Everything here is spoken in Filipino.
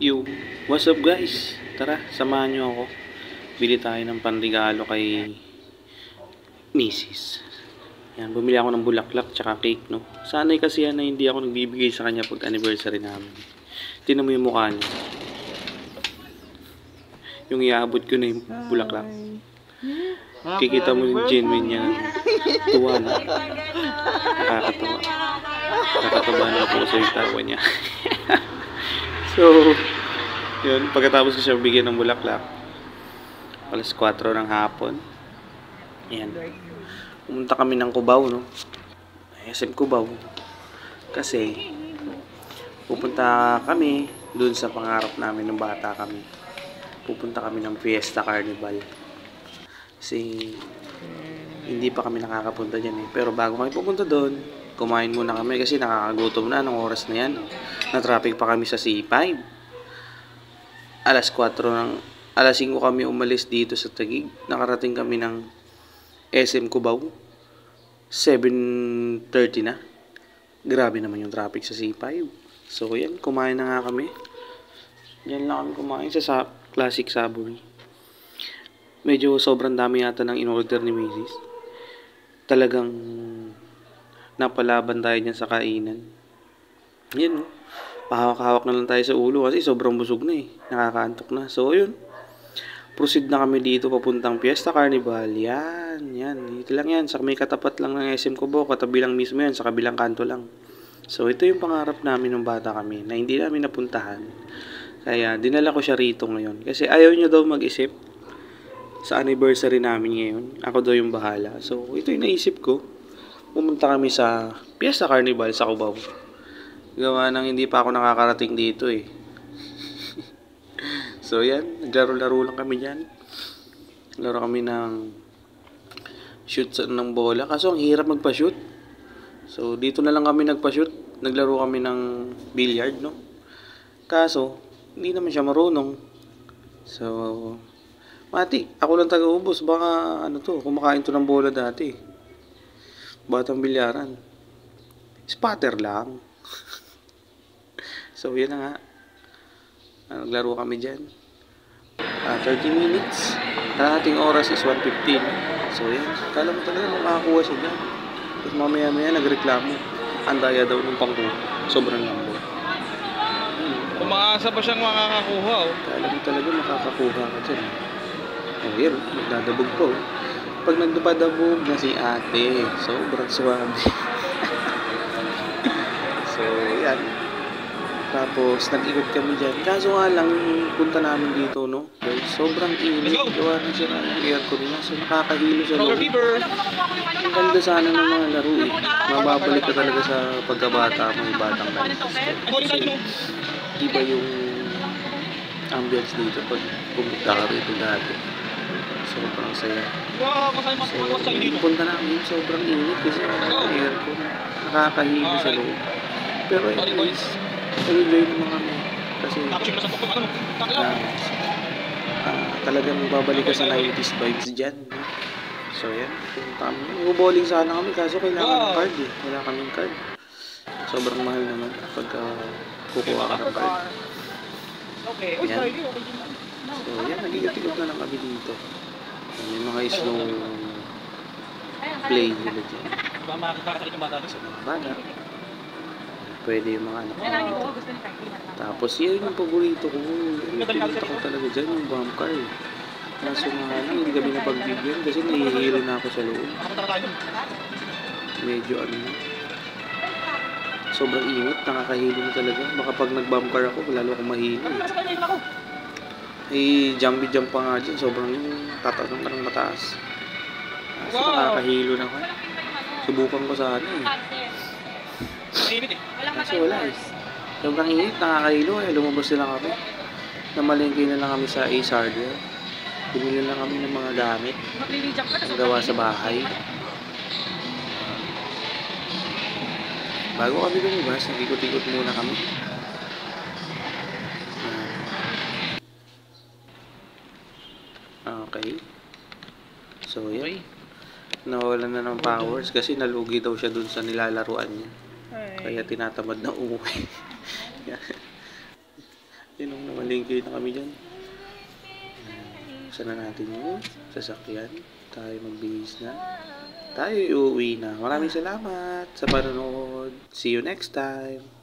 Yo, what's up guys? Tara, samahan nyo ako. Bili tayo ng panregalo kay Mrs. Yan, bumili ako ng bulaklak tsaka cake, no? Sanay kasi yan na hindi ako nagbibigay sa kanya pag anniversary namin. Tingnan mo yung mukha niya. Yung iabot ko na yung bulaklak. Kikita mo yung genuine niya. Tuwa na. Nakakatawa. Nakakatawa na ako sa yung tawa niya. So, yun, pagkatapos ko siya bigyan ng bulaklak, alas 4 ng hapon, yan, pumunta kami ng Cubao, no? SM Cubao. Kasi, pupunta kami dun sa pangarap namin ng bata kami. Pupunta kami ng Fiesta Carnival. Kasi, hindi pa kami nakakapunta dyan eh. Pero bago kami pupunta doon, kumain muna kami kasi nakakagutom na ng oras na yan. Na-traffic pa kami sa C5. Alas 5 kami umalis dito sa Taguig. Nakarating kami ng SM Cubao. 7:30 na. Grabe naman yung traffic sa C5. So yan, kumain na nga kami. Diyan lang kami kumain sa Classic Subway. Medyo sobrang dami yata ng in-order ni Mrs. Talagang napalaban tayo dyan sa kainan. Yan, no? Pahawak-hawak na lang tayo sa ulo kasi sobrang busog na eh. Nakakaantok na. So, yun. Proceed na kami dito papuntang Fiesta Carnival. Yan. Dito lang yan. Sa may katapat lang ng SM Cubao. Katabi lang mismo yan. Sa kabilang kanto lang. So, ito yung pangarap namin ng bata kami na hindi namin napuntahan. Kaya, dinala ko siya rito ngayon. Kasi ayaw niya daw mag-isip sa anniversary namin ngayon. Ako daw yung bahala. So, ito yung naisip ko. Pumunta kami sa Fiesta Carnival sa Cubao. Gawa nang hindi pa ako nakakarating dito eh. So yan, naglaro-laro lang kami dyan. Laro kami ng shoot ng bola. Kaso ang hirap magpa-shoot. So dito na lang kami nagpa-shoot. Naglaro kami ng billiard, no? Kaso, hindi naman siya marunong. So, mati, ako lang taga-ubos. Baka ano to, kumakain to ng bola dati. Batang bilyaran. Spatter lang. So, yan na nga. Naglaro kami dyan. 30 minutes. Ating oras is 1:15. So, yan. Kala mo talaga makakakuha siya dyan. Tapos mamaya-maya nagreklamo. Andaya daw ng pangkuha. Sobrang lambo. Umaasa pa siyang makakakuha, oh. Kala mo talaga makakakuha ka dyan. Oh, yan. Nagdadabog po. Pag nagdupadabog na si ate, sobrang suwabe. So, yan. Tapos, nag-ikot kami dyan. Kaso nga lang, punta namin dito, no? Dahil sobrang init. Gawa na siya ng aircon na. So, nakakahilo sa loob. Ang ganda sana ng mga laro eh. Mababalik ka talaga sa pagkabata mo, yung batang lantis. Kasi, iba yung ambience dito pag pumunta ka rito dati. Sobrang saya. So, punta namin, sobrang init kasi aircon. Nakakahilo sa loob. Pero anyways, nag-enjoy naman kami kasi talagang babalik ka sa 90s vibes dyan. So yan, punta kami. Mag-bowling sana kami kaso kailangan ng card eh. Wala kaming card. Sobrang mahal naman pagka kukuha ka ng card. Yan. So yan, nag-ikot-ikot na lang kami dito. May mga snow play nila dyan. So mga bata. Pwede yung mga anak ko. Tapos yun yung paborito ko. Pinunta ko talaga dyan, yung bump car. Kaso nga lang, hindi kami napagbigyan kasi nahihilo na ako sa loob. Medyo ano na. Sobrang init, nakakahilo na talaga. Baka pag nag-bump car ako, lalo akong mahilo. Jumpy jump pa nga dyan, sobrang tataas ng mataas. Kasi nakakahilo na ako. Subukan ko sana eh. Kasi wala eh. Sobrang init, nakakahilo eh. Lumabas na lang kami. Namalengke na lang kami sa Ace Hardware. Bumili lang kami ng mga gamit. Ang gawa sa bahay. Bago kami lumabas, nag-ikot-ikot muna kami. Okay. So yan. Nawalan na ng powers kasi nalugi daw siya dun sa nilalaruan niya. Kaya tinatamad na umuwi. Tinong namalingkay na kami dyan. Sana natin yung sasakyan. Tayo magbihis na. Tayo uuwi na. Maraming salamat sa panonood. See you next time.